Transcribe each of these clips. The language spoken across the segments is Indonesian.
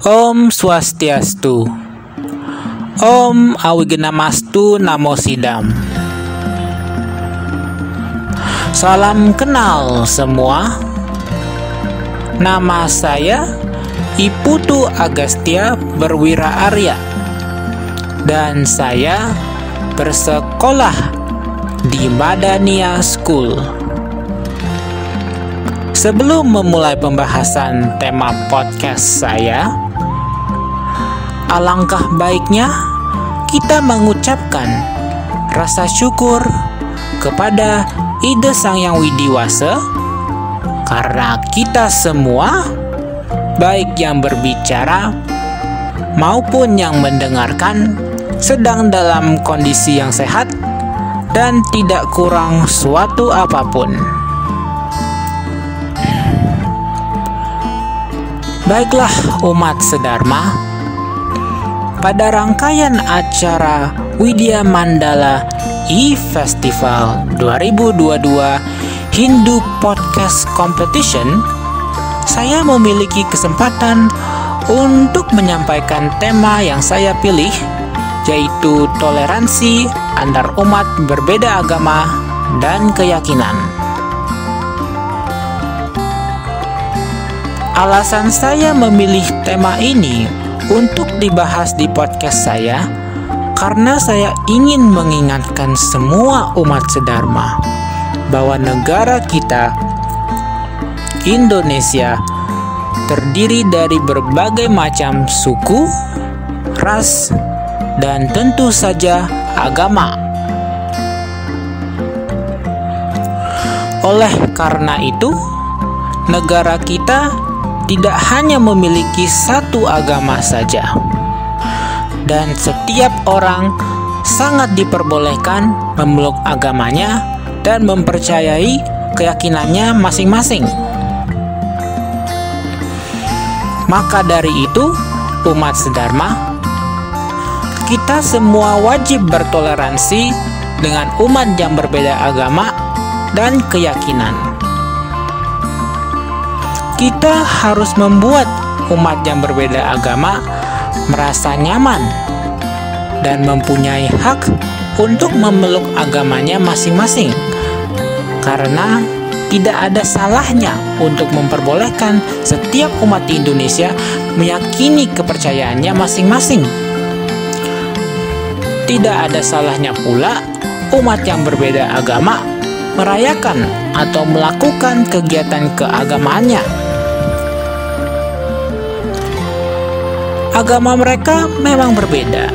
Om Swastiastu. Om Awigenamastu Namo Sidam. Salam kenal semua. Nama saya Iputu Agastya Berwira Arya dan saya bersekolah di Madania School. Sebelum memulai pembahasan tema podcast saya, alangkah baiknya kita mengucapkan rasa syukur kepada Ida Sang Yang Widiwasa karena kita semua, baik yang berbicara maupun yang mendengarkan, sedang dalam kondisi yang sehat dan tidak kurang suatu apapun. Baiklah umat sedharma, pada rangkaian acara Widya Mandala E-Festival 2022 Hindu Podcast Competition, saya memiliki kesempatan untuk menyampaikan tema yang saya pilih, yaitu toleransi antar umat berbeda agama dan keyakinan. Alasan saya memilih tema ini untuk dibahas di podcast saya karena saya ingin mengingatkan semua umat sedharma bahwa negara kita, Indonesia, terdiri dari berbagai macam suku, ras, dan tentu saja agama. Oleh karena itu, negara kita tidak hanya memiliki satu agama saja, dan setiap orang sangat diperbolehkan memeluk agamanya dan mempercayai keyakinannya masing-masing. Maka dari itu, umat sedharma, kita semua wajib bertoleransi dengan umat yang berbeda agama dan keyakinan. Kita harus membuat umat yang berbeda agama merasa nyaman dan mempunyai hak untuk memeluk agamanya masing-masing, karena tidak ada salahnya untuk memperbolehkan setiap umat di Indonesia meyakini kepercayaannya masing-masing. Tidak ada salahnya pula umat yang berbeda agama merayakan atau melakukan kegiatan keagamaannya. Agama mereka memang berbeda,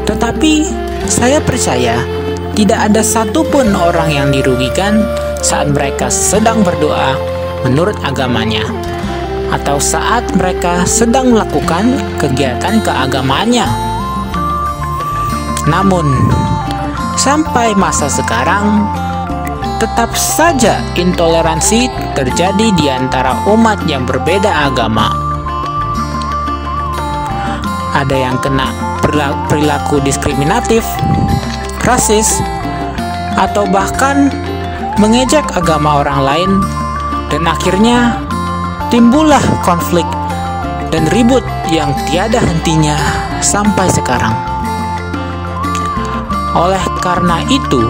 tetapi saya percaya tidak ada satupun orang yang dirugikan saat mereka sedang berdoa menurut agamanya, atau saat mereka sedang melakukan kegiatan keagamaannya. Namun, sampai masa sekarang, tetap saja intoleransi terjadi di antara umat yang berbeda agama. Ada yang kena perilaku diskriminatif, rasis, atau bahkan mengejek agama orang lain, dan akhirnya timbullah konflik dan ribut yang tiada hentinya sampai sekarang. Oleh karena itu,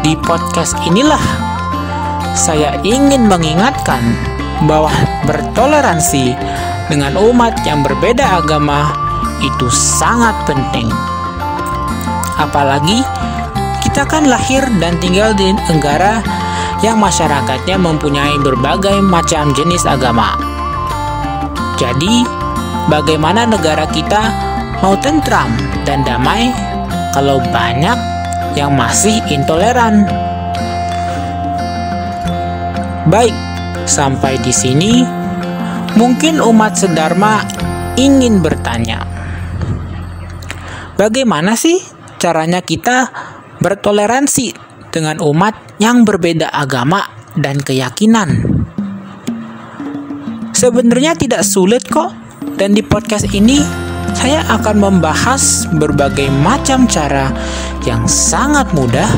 di podcast inilah saya ingin mengingatkan bahwa bertoleransi dengan umat yang berbeda agama itu sangat penting. Apalagi kita kan lahir dan tinggal di negara yang masyarakatnya mempunyai berbagai macam jenis agama. Jadi, bagaimana negara kita mau tentram dan damai kalau banyak yang masih intoleran? Baik, sampai di sini mungkin umat sedharma ingin bertanya, bagaimana sih caranya kita bertoleransi dengan umat yang berbeda agama dan keyakinan? Sebenarnya tidak sulit kok, dan di podcast ini saya akan membahas berbagai macam cara yang sangat mudah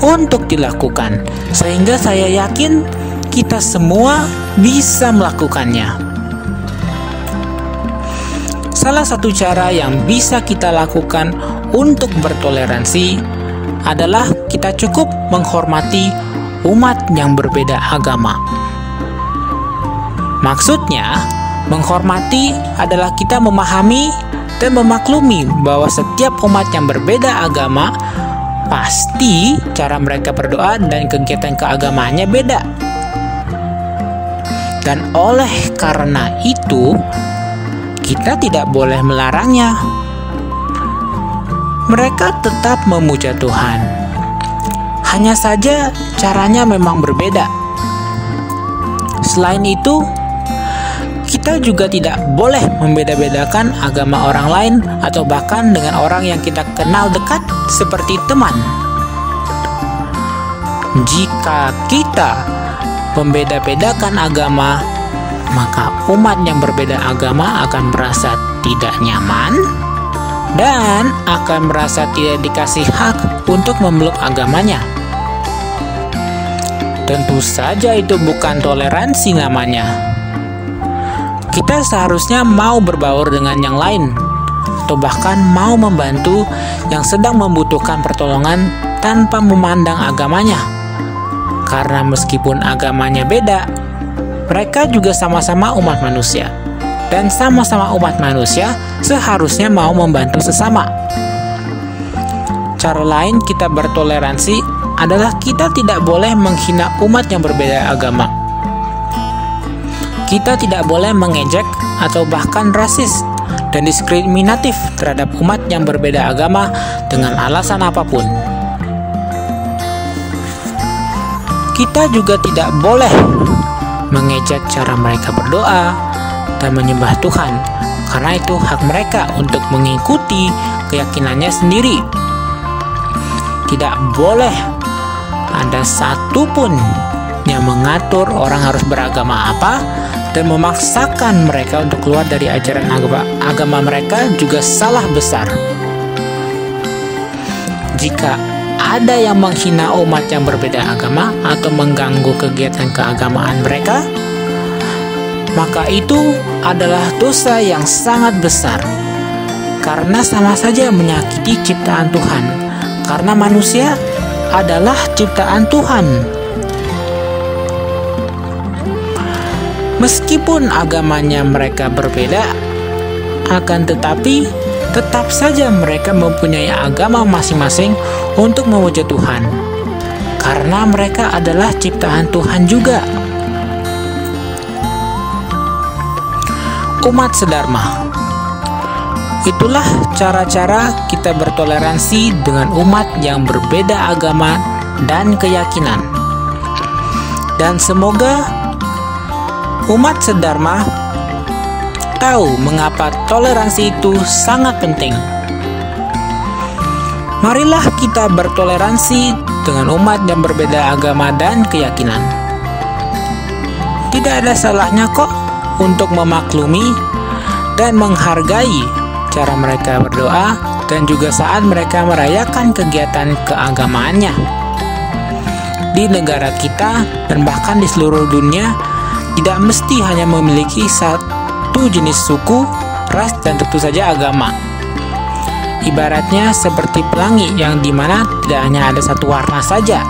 untuk dilakukan, sehingga saya yakin kita semua bisa melakukannya. salah satu cara yang bisa kita lakukan untuk bertoleransi adalah kita cukup menghormati umat yang berbeda agama. Maksudnya, menghormati adalah kita memahami dan memaklumi bahwa setiap umat yang berbeda agama pasti cara mereka berdoa dan kegiatan keagamaannya beda. Dan oleh karena itu, kita tidak boleh melarangnya. Mereka tetap memuja Tuhan. Hanya saja caranya memang berbeda. Selain itu, kita juga tidak boleh membeda-bedakan agama orang lain atau bahkan dengan orang yang kita kenal dekat seperti teman. Jika kita membeda-bedakan agama, maka umat yang berbeda agama akan merasa tidak nyaman dan akan merasa tidak dikasih hak untuk memeluk agamanya. Tentu saja itu bukan toleransi namanya. Kita seharusnya mau berbaur dengan yang lain, atau bahkan mau membantu yang sedang membutuhkan pertolongan tanpa memandang agamanya. Karena meskipun agamanya beda, mereka juga sama-sama umat manusia. Dan sama-sama umat manusia seharusnya mau membantu sesama. Cara lain kita bertoleransi adalah kita tidak boleh menghina umat yang berbeda agama. Kita tidak boleh mengejek atau bahkan rasis dan diskriminatif terhadap umat yang berbeda agama dengan alasan apapun. Kita juga tidak boleh mengejek cara mereka berdoa dan menyembah Tuhan, karena itu hak mereka untuk mengikuti keyakinannya sendiri. Tidak boleh ada satupun yang mengatur orang harus beragama apa dan memaksakan mereka untuk keluar dari ajaran agama mereka juga salah besar. Jika ada yang menghina umat yang berbeda agama atau mengganggu kegiatan keagamaan mereka, maka itu adalah dosa yang sangat besar, karena sama saja menyakiti ciptaan Tuhan, karena manusia adalah ciptaan Tuhan. Meskipun agamanya mereka berbeda, akan tetapi tetap saja mereka mempunyai agama masing-masing untuk memuja Tuhan, karena mereka adalah ciptaan Tuhan juga. Umat sedharma, itulah cara-cara kita bertoleransi dengan umat yang berbeda agama dan keyakinan. Dan semoga umat sedharma tahu mengapa toleransi itu sangat penting. Marilah kita bertoleransi dengan umat yang berbeda agama dan keyakinan. Tidak ada salahnya kok untuk memaklumi dan menghargai cara mereka berdoa dan juga saat mereka merayakan kegiatan keagamaannya. Di negara kita dan bahkan di seluruh dunia, tidak mesti hanya memiliki satu jenis suku, ras, dan tentu saja agama. Ibaratnya seperti pelangi yang dimana tidak hanya ada satu warna saja.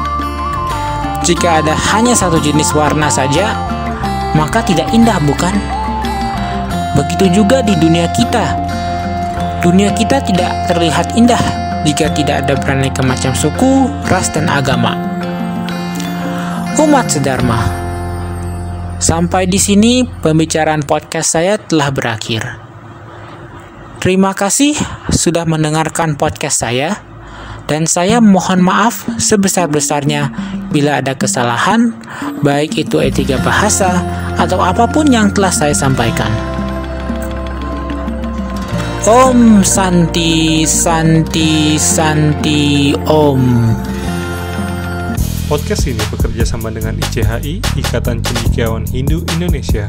Jika ada hanya satu jenis warna saja, maka tidak indah, bukan? Begitu juga di dunia kita. Dunia kita tidak terlihat indah jika tidak ada beraneka macam suku, ras, dan agama. Umat sedharma, sampai di sini pembicaraan podcast saya telah berakhir. Terima kasih sudah mendengarkan podcast saya, dan saya mohon maaf sebesar-besarnya bila ada kesalahan, baik itu etika bahasa atau apapun yang telah saya sampaikan. Om Santi Santi Santi Om. Podcast ini bekerja sama dengan ICHI, Ikatan Cendekiawan Hindu Indonesia.